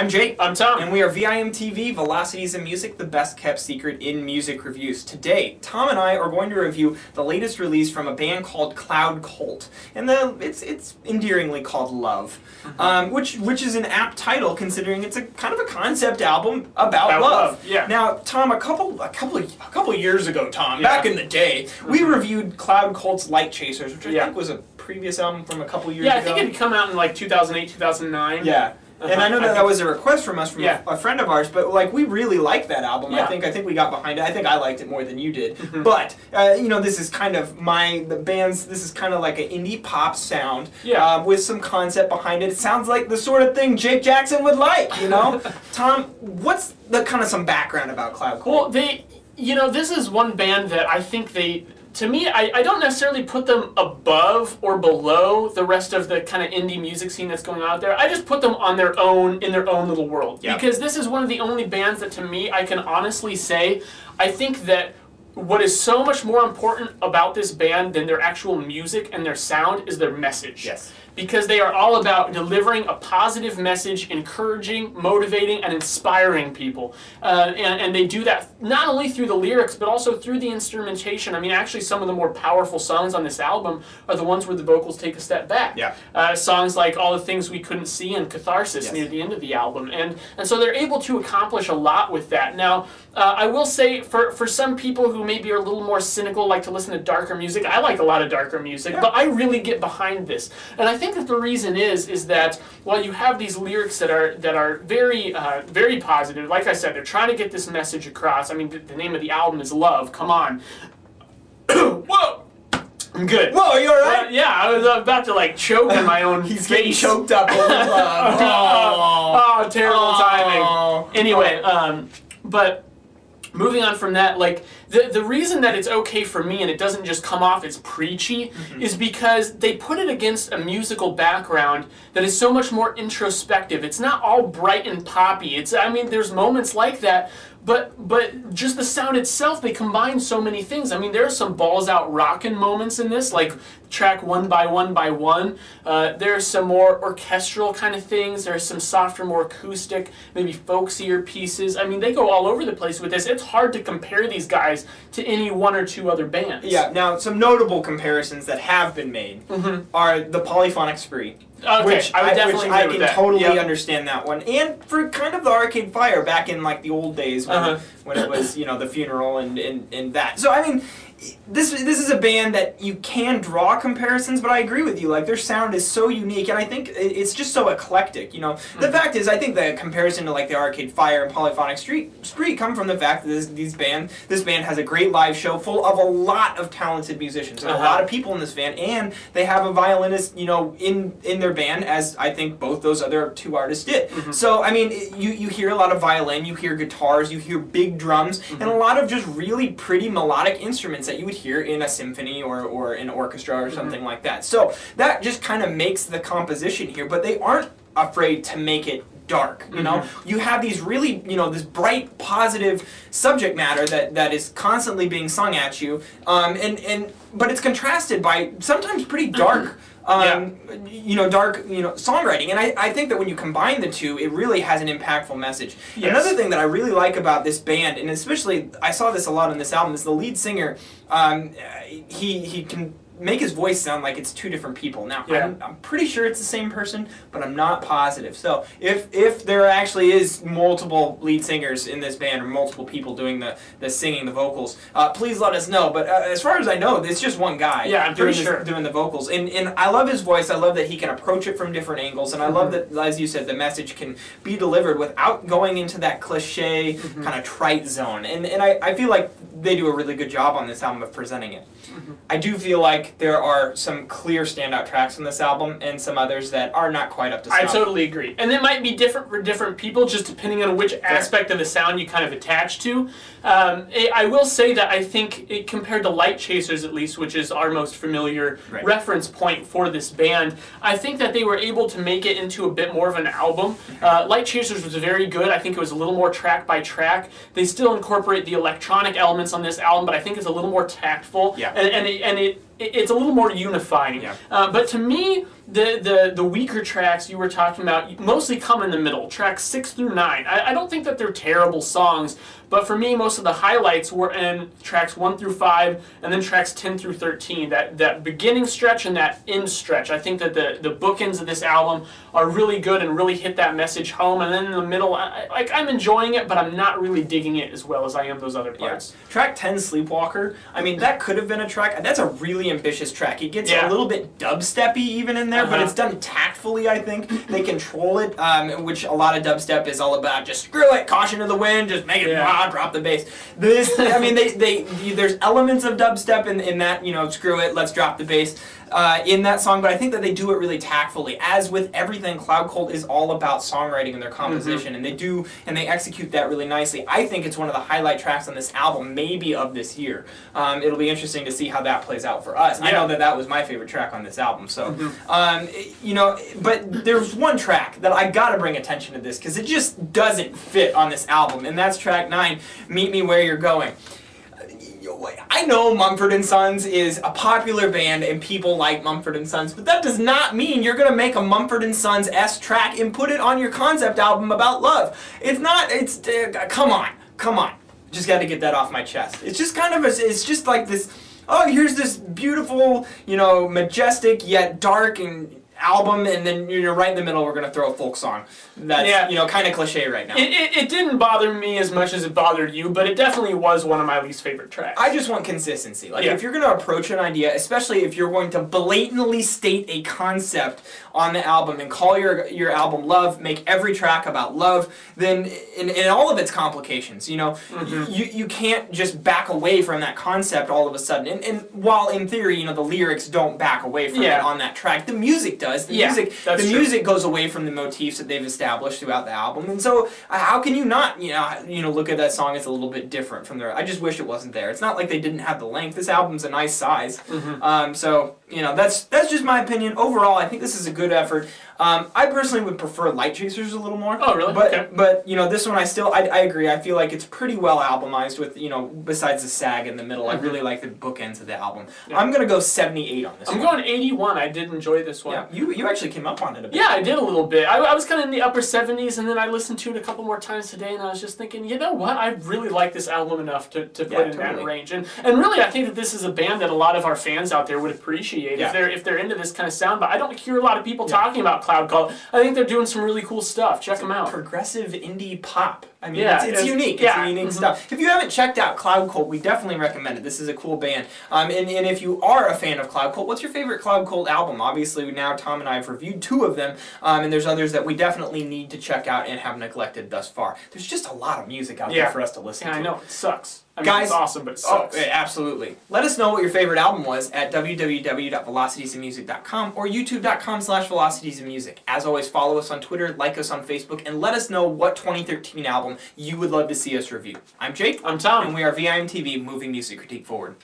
I'm Jake. I'm Tom. And we are VIMTV, Velocities in Music, the best kept secret in music reviews. Today, Tom and I are going to review the latest release from a band called Cloud Cult. And it's endearingly called Love, which is an apt title considering it's a kind of a concept album about love. Yeah. Now, Tom, a couple years ago, Tom, back in the day, we reviewed Cloud Cult's Light Chasers, which I think was a previous album from a couple years ago. Yeah, I think it had come out in like 2008, 2009. Yeah. And I know that was a request from us from a friend of ours, but like we really liked that album. Yeah. I think we got behind it. I think I liked it more than you did. But this is kind of this is kind of like an indie pop sound with some concept behind it. It sounds like the sort of thing Jake Jackson would like, you know? Tom, what's the kind of some background about Cloud Cult? Well, this is one band that I think to me, I don't necessarily put them above or below the rest of the kind of indie music scene that's going on out there. I just put them on their own, in their own little world. Yeah. Because this is one of the only bands that, to me, I can honestly say, I think that what is so much more important about this band than their actual music and their sound is their message. Yes. Because they are all about delivering a positive message, encouraging, motivating, and inspiring people. And they do that not only through the lyrics, but also through the instrumentation. I mean, actually, some of the more powerful songs on this album are the ones where the vocals take a step back. Yeah. Songs like All the Things We Couldn't See and Catharsis near the end of the album. And so they're able to accomplish a lot with that. Now, I will say, for some people who maybe are a little more cynical, like to listen to darker music, I like a lot of darker music, but I really get behind this. And I think that the reason is that while you have these lyrics that are very very positive, like I said, they're trying to get this message across. I mean, the name of the album is Love. Come on. Whoa. I'm good. Whoa, you alright? Yeah, I was about to like choke on my own He's face. getting choked up over love. Oh, terrible timing. Anyway, but moving on from that, like the reason that it's okay for me and it doesn't just come off as preachy is because they put it against a musical background that is so much more introspective. It's not all bright and poppy. There's moments like that, but just the sound itself, they combine so many things. I mean, there are some balls out rockin' moments in this, like track One by One. There are some more orchestral kind of things. There are some softer, more acoustic, maybe folksier pieces. I mean, they go all over the place with this. It's hard to compare these guys to any one or two other bands. Yeah, now some notable comparisons that have been made are the Polyphonic Spree. Okay, which I would definitely agree with that. Totally understand that one. And for kind of the Arcade Fire back in like the old days when it was, the funeral and that. So I mean, this is a band that you can draw comparisons, but I agree with you. Like their sound is so unique, and I think it's just so eclectic. The fact is, I think the comparison to like the Arcade Fire and Polyphonic Spree come from the fact that this band has a great live show full of a lot of talented musicians and a lot of people in this band, and they have a violinist, in their band, as I think both those other two artists did. So I mean, you hear a lot of violin, you hear guitars, you hear big drums, and a lot of just really pretty melodic instruments that you would hear in a symphony or an orchestra or something like that. So that just kind of makes the composition here, but they aren't afraid to make it dark. You have these really, this bright, positive subject matter that is constantly being sung at you, but it's contrasted by sometimes pretty dark dark, songwriting. And I think that when you combine the two, it really has an impactful message. Yes. Another thing that I really like about this band, and especially I saw this a lot in this album, is the lead singer. He can make his voice sound like it's two different people. Now, I'm pretty sure it's the same person, but I'm not positive. So if there actually is multiple lead singers in this band or multiple people doing the singing, the vocals, please let us know. But as far as I know, it's just one guy doing the vocals. And I love his voice. I love that he can approach it from different angles. And I love that, as you said, the message can be delivered without going into that cliche kind of trite zone. And I feel like they do a really good job on this album of presenting it. I do feel like there are some clear standout tracks on this album and some others that are not quite up to snuff. I totally agree. And it might be different for different people, just depending on which aspect of the sound you kind of attach to. I will say that I think, compared to Light Chasers at least, which is our most familiar reference point for this band, I think that they were able to make it into a bit more of an album. Light Chasers was very good. I think it was a little more track by track. They still incorporate the electronic elements on this album, but I think it's a little more tactful. Yeah. And it it's a little more unifying. Yeah. But to me, the weaker tracks you were talking about mostly come in the middle, tracks 6 through 9. I don't think that they're terrible songs, but for me, most of the highlights were in tracks 1 through 5, and then tracks 10 through 13. That beginning stretch and that end stretch. I think that the bookends of this album are really good and really hit that message home. And then in the middle, I'm enjoying it, but I'm not really digging it as well as I am those other parts. Yeah. Track 10, Sleepwalker, I mean, that could have been a track. That's a really ambitious track. It gets a little bit dubsteppy even in there, but it's done tactfully, I think. They control it, which a lot of dubstep is all about. Just screw it, caution to the wind, just make it drop the bass. This, I mean, there's elements of dubstep in that, screw it, let's drop the bass. In that song, but I think that they do it really tactfully. As with everything, Cloud Cult is all about songwriting and their composition, and they execute that really nicely. I think it's one of the highlight tracks on this album, maybe of this year. It'll be interesting to see how that plays out for us. Yeah. I know that was my favorite track on this album, so but there's one track that I gotta bring attention to this because it just doesn't fit on this album, and that's track 9, Meet Me Where You're Going. I know Mumford & Sons is a popular band and people like Mumford & Sons, but that does not mean you're going to make a Mumford & Sons-esque track and put it on your concept album about love. It's not, come on. Just got to get that off my chest. It's just kind of, it's just like this, here's this beautiful, majestic yet dark and album, and then right in the middle we're going to throw a folk song that's kind of cliche right now. It didn't bother me as much as it bothered you, but it definitely was one of my least favorite tracks. I just want consistency. If you're going to approach an idea, especially if you're going to blatantly state a concept on the album and call your album love, make every track about love, then in all of its complications, you can't just back away from that concept all of a sudden. And while in theory, the lyrics don't back away from it on that track, the music does. The music goes away from the motifs that they've established throughout the album, and so how can you not look at that song as a little bit different from I just wish it wasn't there. It's not like they didn't have the length. This album's a nice size. So that's just my opinion. Overall, I think this is a good effort. I personally would prefer Light Chasers a little more. Oh, really? But this one I agree. I feel like it's pretty well albumized with besides the sag in the middle. I really like the bookends of the album. Yeah. I'm gonna go 78 on this. I'm going 81. I did enjoy this one. Yeah, you actually came up on it a bit. Yeah, I did a little bit. I was kind of in the upper 70s, and then I listened to it a couple more times today, and I was just thinking, you know what? I really like this album enough to put in that range. And really, I think that this is a band that a lot of our fans out there would appreciate if they're into this kind of sound. But I don't hear a lot of people talking about Cloud Cult. I think they're doing some really cool stuff. Check them out. Progressive indie pop. I mean, it's unique. It's unique stuff. If you haven't checked out Cloud Cult, we definitely recommend it. This is a cool band. And if you are a fan of Cloud Cult, what's your favorite Cloud Cult album? Obviously, now Tom and I have reviewed 2 of them, and there's others that we definitely need to check out and have neglected thus far. There's just a lot of music out there for us to listen to. I know. It sucks. I mean, Guys, it's awesome, but it sucks. Absolutely. Let us know what your favorite album was at www.velocitiesandmusic.com or youtube.com/velocitiesandmusic. As always, follow us on Twitter, like us on Facebook, and let us know what 2013 album you would love to see us review. I'm Jake. I'm Tom. And we are VIMTV, moving music critique forward.